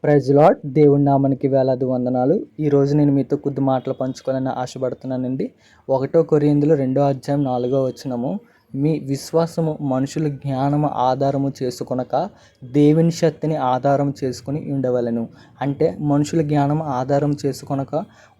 Praise lord. దేవుని నామానికి వేలాది వందనాలు. ఈరోజు నేను మీతో కొద్ది మాటలు పంచుకోవాలని ఆశపడుతున్నానండి. 1 కొరింథీయులు 2:4 మీ విశ్వాసము మనుషుల జ్ఞానము ఆధారము చేసుకొనక దేవుని శక్తిని ఆధారం చేసుకుని ఉండవలెను. అంటే మనుషుల జ్ఞానం ఆధారం చేసుకొనక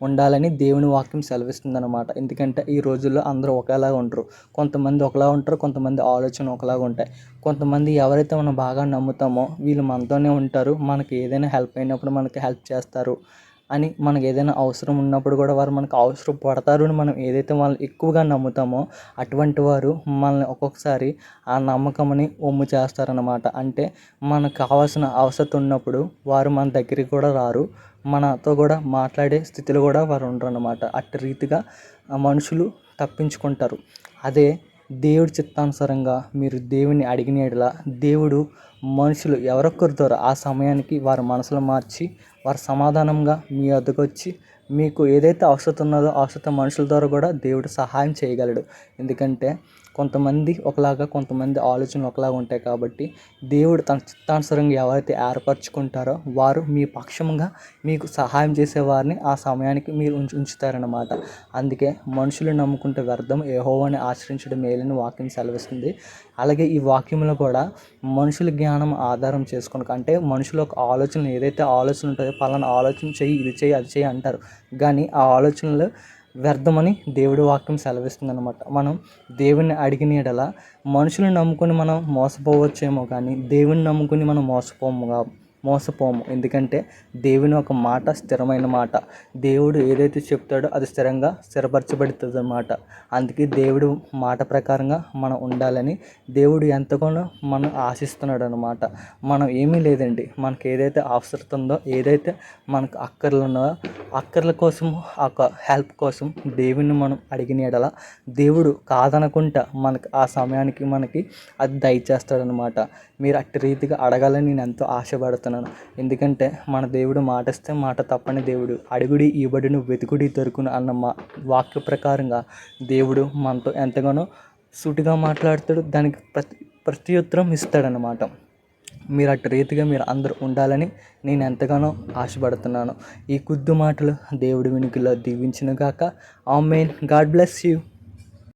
ఉండాలని దేవుని వాక్యం సెలవిస్తుంది అనమాట. ఎందుకంటే ఈ రోజుల్లో అందరూ ఒకేలాగా ఉంటారు. కొంతమంది ఒకలా ఉంటారు, కొంతమంది ఆలోచన ఒకలాగా ఉంటాయి. కొంతమంది ఎవరైతే మనం బాగా నమ్ముతామో వీళ్ళు మనతోనే ఉంటారు, మనకి ఏదైనా హెల్ప్ అయినప్పుడు మనకి హెల్ప్ చేస్తారు అని, మనకి ఏదైనా అవసరం ఉన్నప్పుడు కూడా వారు మనకు అవసరం పడతారు అని మనం ఏదైతే వాళ్ళు ఎక్కువగా నమ్ముతామో అటువంటి వారు మనల్ని ఒక్కొక్కసారి ఆ నమ్మకంని ఒమ్ము చేస్తారనమాట. అంటే మనకు కావాల్సిన అవసరం ఉన్నప్పుడు వారు మన దగ్గరికి కూడా రారు, మనతో కూడా మాట్లాడే స్థితిలో కూడా వారు ఉండరు అనమాట. అట్టి రీతిగా మనుషులు తప్పించుకుంటారు. అదే దేవుడి చిత్తానుసారంగా మీరు దేవుని అడిగిన యెడల దేవుడు మనుషులు ఎవరొక్కరి ద్వారా ఆ సమయానికి వారి మనసులు మార్చి వారు సమాధానంగా మీ వద్దకు వచ్చి మీకు ఏదైతే అవసరం ఉన్నదో అవసరం మనుషుల ద్వారా కూడా దేవుడు సహాయం చేయగలడు. ఎందుకంటే కొంతమంది ఒకలాగా, కొంతమంది ఆలోచనలు ఒకలాగా ఉంటాయి. కాబట్టి దేవుడు తన చిత్తానుసారంగా ఎవరైతే ఏర్పరచుకుంటారో వారు మీ పక్షంగా మీకు సహాయం చేసేవారిని ఆ సమయానికి మీరు ఉంచుతారన్నమాట. అందుకే మనుషులు నమ్ముకుంటే వ్యర్థం, యెహోవాని ఆశ్రయించడం మేలని వాక్యం సెలవిస్తుంది. అలాగే ఈ వాక్యంలో కూడా మనుషుల జ్ఞానం ఆధారం చేసుకుని, అంటే మనుషుల ఒక ఆలోచన ఏదైతే ఆలోచన ఉంటుందో పలానా ఆలోచన చెయ్యి, ఇది చెయ్యి, అది చెయ్యి అంటారు. కానీ ఆ ఆలోచనలు వ్యర్థమని దేవుడి వాక్యం సెలవిస్తుంది అనమాట. మనం దేవుణ్ణి అడిగిన యెడల మనుషులను నమ్ముకొని మనం మోసపోవచ్చేమో, కానీ దేవుని నమ్ముకొని మనం మోసపోము. ఎందుకంటే దేవుని ఒక మాట స్థిరమైన మాట. దేవుడు ఏదైతే చెప్తాడో అది స్థిరంగా స్థిరపరచబడుతుంది అన్నమాట. అందుకే దేవుడు మాట ప్రకారంగా మనం ఉండాలని దేవుడు ఎంతగానో మనం ఆశిస్తున్నాడు అనమాట. మనం ఏమీ లేదండి, మనకి ఏదైతే అవసరం ఉందో, ఏదైతే మనకు అక్కర్లు ఉన్నదో అక్కర్ల కోసం, ఒక హెల్ప్ కోసం దేవుని మనం అడిగిన యెడల దేవుడు కాదనకుండా మనకు ఆ సమయానికి మనకి అది దయచేస్తాడనమాట. మీరు అట్టి రీతిగా అడగాలని నేను ఎంతో ఆశపడుతున్నాను. ఎందుకంటే మన దేవుడు మాట ఇస్తే మాట తప్పని దేవుడు. అడుగుడి ఇవ్వడును, వెతుకుడి దొరుకును అన్న వాక్య ప్రకారంగా దేవుడు మనతో ఎంతగానో సూటిగా మాట్లాడతాడు, దానికి ప్రత్యుత్తరం ఇస్తాడనమాట. మీరు అటు రీతిగా మీరు అందరూ ఉండాలని నేను ఎంతగానో ఆశపడుతున్నాను. ఈ కొద్ది మాటలు దేవుడి వెనుకలో దీవించును గాక. ఆమేన్. God bless you.